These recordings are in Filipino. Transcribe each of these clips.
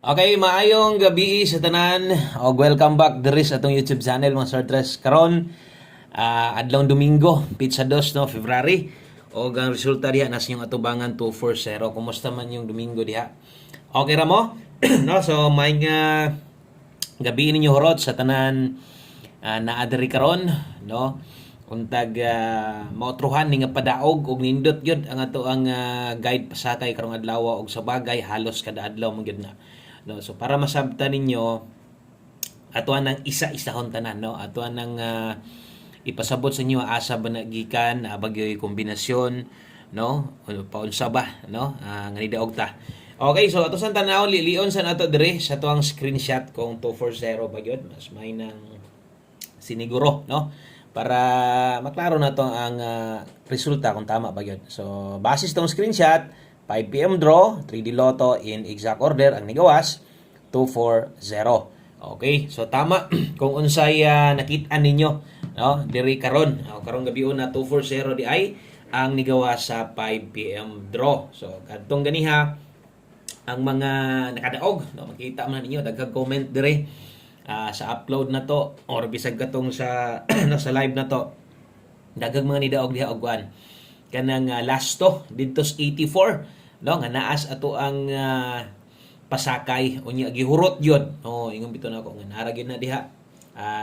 Okay, maayong gabi sa tanan o welcome back diri sa atong YouTube channel mga Sartres. Karon adlong Domingo, pizza 2 no, February. O ang resulta diha nas yung atubangan 240. Kumusta man yung Domingo diha? Okay ra mo? No, so may nga gabi ninyo horot sa tanan naa diri karon, no? Untag maotruhan ni nga padaog og nindot gyud ang ato ang guide pasakay karong adlaw og sa bagay halos kada adlaw mo gyud na. No, so para masabtan ninyo atuan ng isa-isahon tanan no, atuan ng ipasabot sa inyo asa ba nagikan bagyoy kombinasyon no, paunsa ba no, nga nidaog ta. Okay, so ato san tanaw lilion sa nato dire sa tuang screenshot kung 240 ba gyud mas may nang siniguro no, para maklaro na to ang resulta kung tama ba gyud. So basis tong screenshot 5 PM draw, 3D Lotto in exact order ang nigawas 240. Okay, so tama kung unsay nakit-an ninyo no diri karon. Karong gabi na 240 di ay ang nigawas sa 5 PM draw. So kadtong ganiha ang mga nakadaog no, makita man ninyo daghang comment diri sa upload na to or bisag katong sa sa live na to. Daghang mga nidaog diha og kuan kanang lasto dito sa 84 no nga naas ato ang pasakay unya gihurot yun no, ingon bitaw nako nga nara gyud na diha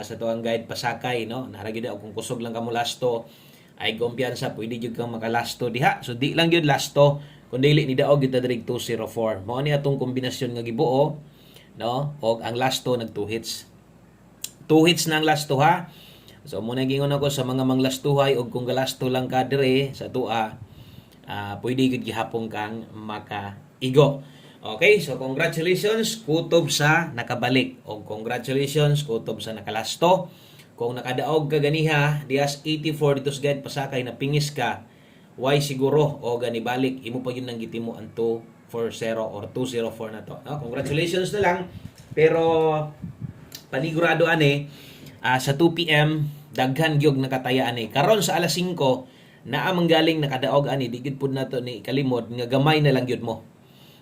sa to ang guide pasakay no, nara gyud kung kusog lang kamo lasto ay kumpiyansa pwede jud kang makalasto diha. So di lang gyud lasto kun dili ni daog gyud diri 204 mao ni atong kombinasyon nga gibuo no, og ang lasto nag 2 hits. 2 hits na ang lasto ha. So muna gingon ako sa mga manglastuhay og kung galasto lang ka dire sa tua pwede gid gihapon kang makaigo. Okay, so congratulations kutob sa nakabalik o congratulations kutob sa nakalasto. Kung nakadaog ka ganiha dias 84 dito sa guide pasakay na pingis ka why siguro o gani balik imo pa yun nang gitimo ang 240 or 204 na to no? Congratulations na lang pero panigurado ani sa 2 PM daghan gyud nakataya ani karon sa alas 5 naa manggaling nakadaog ani di gid pud nato ni kalimod nga gamay na lang gyud mo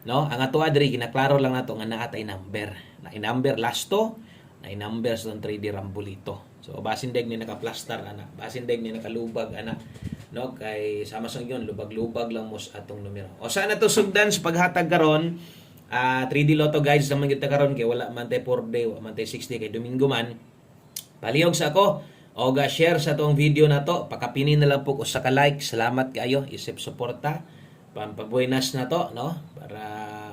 no. Ang ato adri ginaklaro lang nato nga naa tay number na number lasto na number sa 3D Rambolito. So basin deg ni nakaplastar ana, basin deg ni nakalubag ana no, kay sama sa yon lubag-lubag lang mo sa atong numero. O saan na to sugdan sa paghatag karon 3D Lotto guides naman kita karon kay wala man tay 4 day, wala man tay 60 kay Domingo man. Palihog sa ako o share sa tong video na to, pakapinin na lang po ko sa ka-like. Salamat kayo, isip suporta pampabuenas na to no, para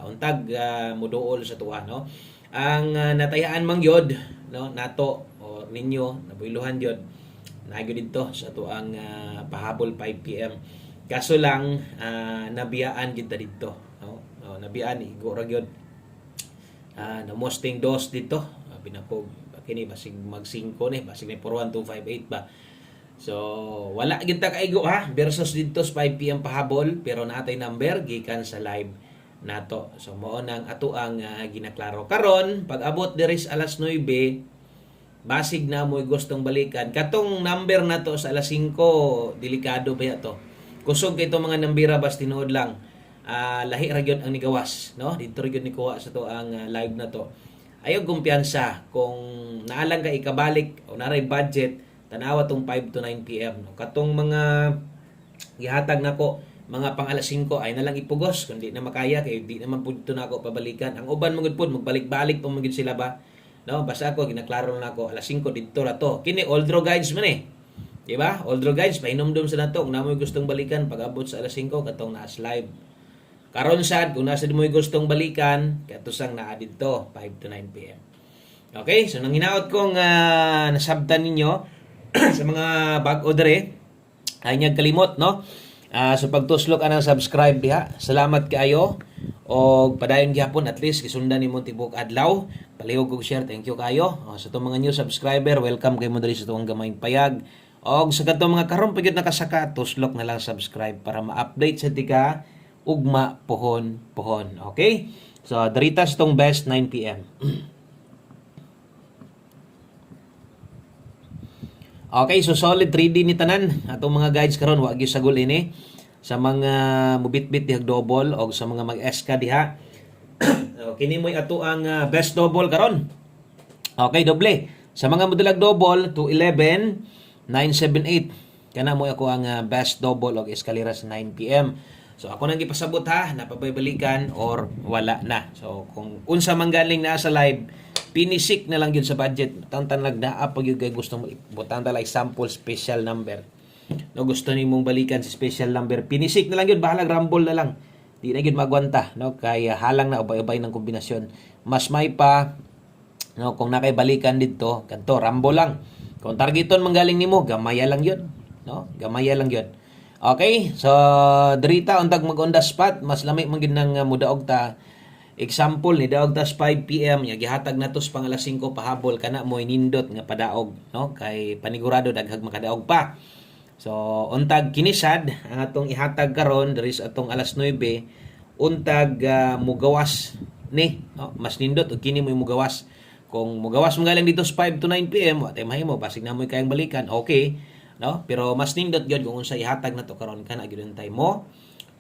untag muduol sa tuwa no. Ang natayaan mang yod no nato o ninyo nabuyluhan yod nagyod dito sa tuang pahabol 5 PM. Kaso lang nabiyaan kita dito no, nabiyaan igo ra gyud na mosting dos dito binapog kini basig mag 5 ni basig ni 41258 ba. So wala gyud ta kaigo ha versus dito sa 5 PM pahabol pero natay number gikan sa live nato. So mao nang ato ang ginaklaro karon pag abot diri sa alas 9 basig na mo gustong balikan katong number nato sa alas 5 delikado ba to kusog kay itong mga nambira bas tinuod lang lahi ra gyud ang nigawas no, dito ra gyud ni kuha sa to ang live na to. Ayaw kumpiyansa kung naalang ka ikabalik o naray budget tanawa tong 5 to 9 PM no. Katong mga gihatag nako mga pang alas 5 ay nalang ipugos kundi na makaya kay di naman pud to nako pabalikan. Ang uban mo gud pud magbalik-balik pa mo gud sila ba no, basta ako ginaklaro na ako alas 5 dito ra to. Kini old draw guides man di ba, old draw guides pahinomdom sa nato kung namoy gustong balikan pag abot sa alas 5 katong naas live. Karon sad kung nasa mo gustong balikan kato sang naa didto 5 to 9 PM. Okay, so nang hinaot kong nasabtan ninyo sa mga bag-o dere ay nyag kalimot no. So pagtuslok anang subscribe diha. Salamat kayo og padayon gihapon at least gisundan nimo tibok adlaw. Palihog og share, thank you kayo. Sa itong mga new subscriber, welcome kayo mo diri sa itong gamayng payag. Og sa katong mga karon pagid nakasaka, tuslok na lang subscribe para ma-update sa tika ugma pohon. Okay? So diritas tong best 9 PM. Okay, so solid 3D ni tanan atong mga guides karon wa gyud sagol ini sa mga mubit-bit dihag double og sa mga mag-SK diha So kini mo'y ato ang best double karon. Okay, doble. Sa mga modulag double, 211, 978. Kana mo ako ang best double og eskalera sa 9 PM. So ako nang gipasabot ha, napabaybalikan or wala na. So kung unsa man galing na sa live, pinisik na lang yun sa budget. Tantan nagdaa pag yung gusto mo butang like sample special number. No, gusto ni mong balikan si special number, pinisik na lang yun, bahalag rumble na lang. Di na yun magwanta, no? Kaya halang na ubay-ubay ng kombinasyon. Mas may pa, no, kung nakaibalikan dito, kanto, rumble lang. Kung targeton manggaling nimo, gamaya lang yun. No? Gamaya lang yun. Okay, so dirita untag mag-on the spot, mas lamay man gid nang mudaog ta. Example ni daog tas 5 PM nya gihatag natos pang alas 5 pahabol kana mo nindot nga padaog, no? Kay panigurado daghag makadaog pa. So untag kinisad ang atong ihatag karon diri sa atong alas 9 untag mugawas ni, no? Mas nindot og kini mo mugawas. Kung mugawas mo galing dito sa 5 to 9 PM, wa tay mahimo basig na mo kayang balikan. Okay, no? Pero mas nindot gyud kung unsa ihatag nato karon kana gyud tay mo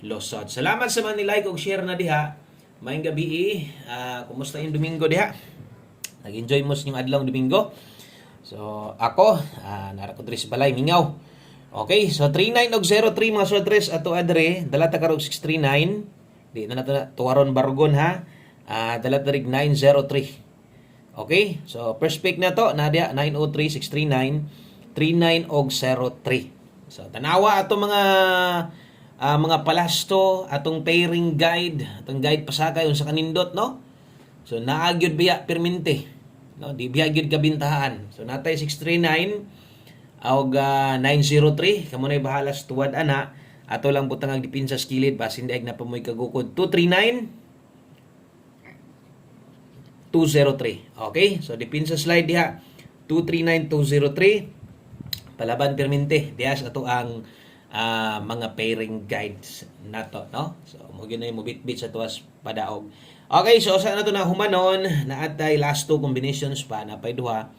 losod. Salamat sa man ni like ug share na diha. Maayong gabi. Kumusta yung Domingo diha? Nag-enjoy mo sa inyong adlaw Domingo? So ako, nara ko diri sa balay mingaw. Okay, so 39 og 03 mga sortres ato adre, dala ta karog 639. Di na nato tuwaron bargon ha. Dala ta rig 903. Okay? So first pick na to, nadia 903 639 39 og 03. So tanawa ato mga palasto, atong pairing guide, atong guide pasakay unsa kanindot, no? So naagyod biya permente, no? Di biya gyud kabintahan. So natay 639 og 903 kamo nay bahala sa tuwad ana. Ato lang butang ang dipinsa sa kilid basin daig na pamoy kagukod 239 203. Okay? So dipinsa slide diha 239 203 palaban permente diha sa ato ang mga pairing guides nato, no? So mo gyud mo bitbit sa tuwas padaog. Okay, so sa nato na humanon naatay last two combinations pa napay duha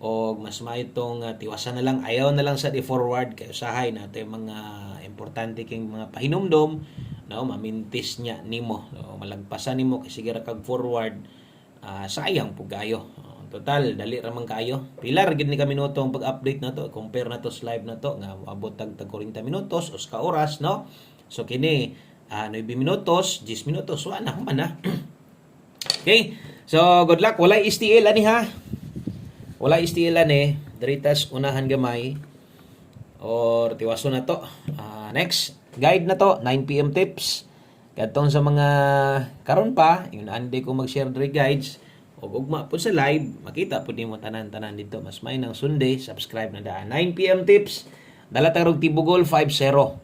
og mas may itong tiwasan na lang, ayaw na lang sa di-forward kay usahay nato yung mga importante king mga pahinumdom, no? Mamintis niya nimo. So malagpasan nimo kay sige ra kag forward, sayang pug kayo. Total dali ra man kayo. Pilar gid ni ka minuto ang pag-update na to, compare na to sa live na to nga abot tag 40 minutos o ka oras, no? So kini 9 minutos, 10 minutos, wala na man na. Okay? So good luck. Wala STL ani ha. Wala STL ani, diritas unahan gamay or tiwaso na to. Next, guide na to, 9 PM tips. Kadtong sa mga karon pa, yun ande ko mag-share diri guides. O ugma po sa live, makita po mo tanan-tanan dito. Mas may ng Sunday, subscribe na daan. 9 PM tips, dala tarog tibugol 5-0.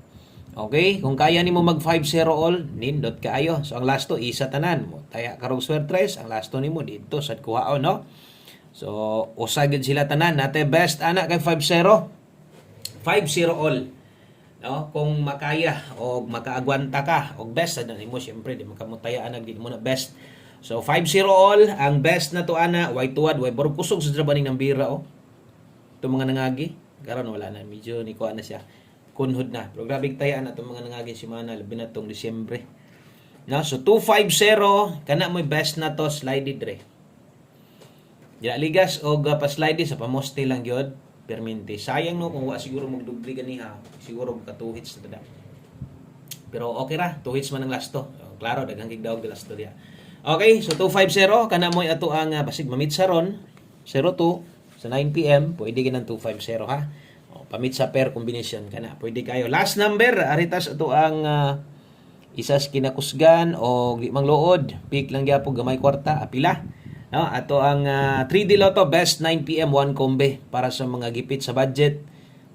Okay? Kung kaya nimo mag 5-0 all, nindot kaayo. So ang lasto isa tanan mo. Taya karog swertres, ang lasto nimo dito sa kuhaon, no? So usagid sila tanan. Nate best ana kay 5-0. 5-0 all. No? Kung makaya o makaagwanta ka, og best ana nimo syempre di makamutayaan di mo na best. So 5-0 all, ang best na to ana, way tuwad, way borog kusog sa trabaning ng bira, oh. Ito mga nangagi, karon wala na, medyo ni kuha na siya, kunhod na. Pero grabe tayaan na itong mga nangagi si Mana, labi na itong Disyembre. No? So 2-5-0, kana mo best na to, slided re. Dila ligas o pa-slided sa pamoste lang yun, permente. Sayang no, kung wa siguro magdubli ganiha, siguro magka 2 hits na tada. Pero okay ra, 2 hits man ang lasto. So, klaro, daghang gigdaog de lasto diya. Okay, so 250 kana mo ato ang basig mamit sa ron 02 sa 9 PM pwede ginang 250 ha. O pamit sa pair combination kana pwede kayo. Last number aritas ato ang isas kinakusgan o di mang luod, pick lang gyapon gamay kwarta apila. No, ato ang 3D Lotto best 9 PM 1 kombe para sa mga gipit sa budget,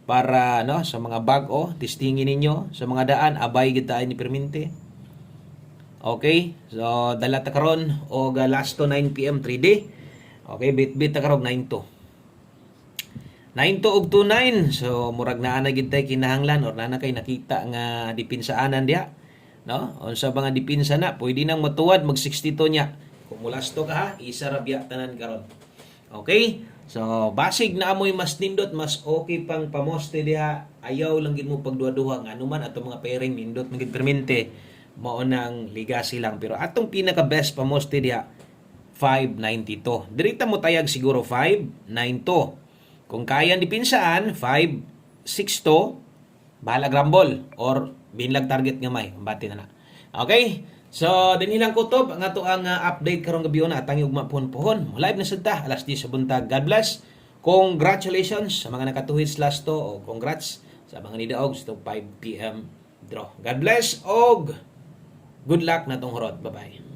para no sa mga bag testingin ninyo sa mga daan abay gid tayo ni permente. Okay, so dala ta karon og last to 9 PM 3D. Okay, bit ta karon 9 og 29. So murag naa na gid tay kinahanglan or na kay nakita nga dipinsaanan diha, no? Unsa ba nga dipinsa na, pwede nang matuwad mag 62 nya. Kung mulasto ka ha, isa ra biya tanan karon. Okay? So basig na amoy mas nindot, mas okay pang pamoste diha. Ayaw lang gid mo pagduha-duha nga anuman ato mga pairing nindot magid permente. mao nang legacy lang, pero atong pinaka best pa most diha 592. Dirita mo tayag siguro 592. Kung kaya ni pinsaan 562, bahala grambol or binlag target nga may bati na na. Okay? So, din ilang kutob ang ato ang update karong gabi na atang ugma pohon-pohon. Live na sad ta alas 10 sa buntag. God bless. Congratulations sa mga nakatuhis last to o congrats sa mga nidaog sa 5 PM draw. God bless og good luck na tong horot. Bye-bye.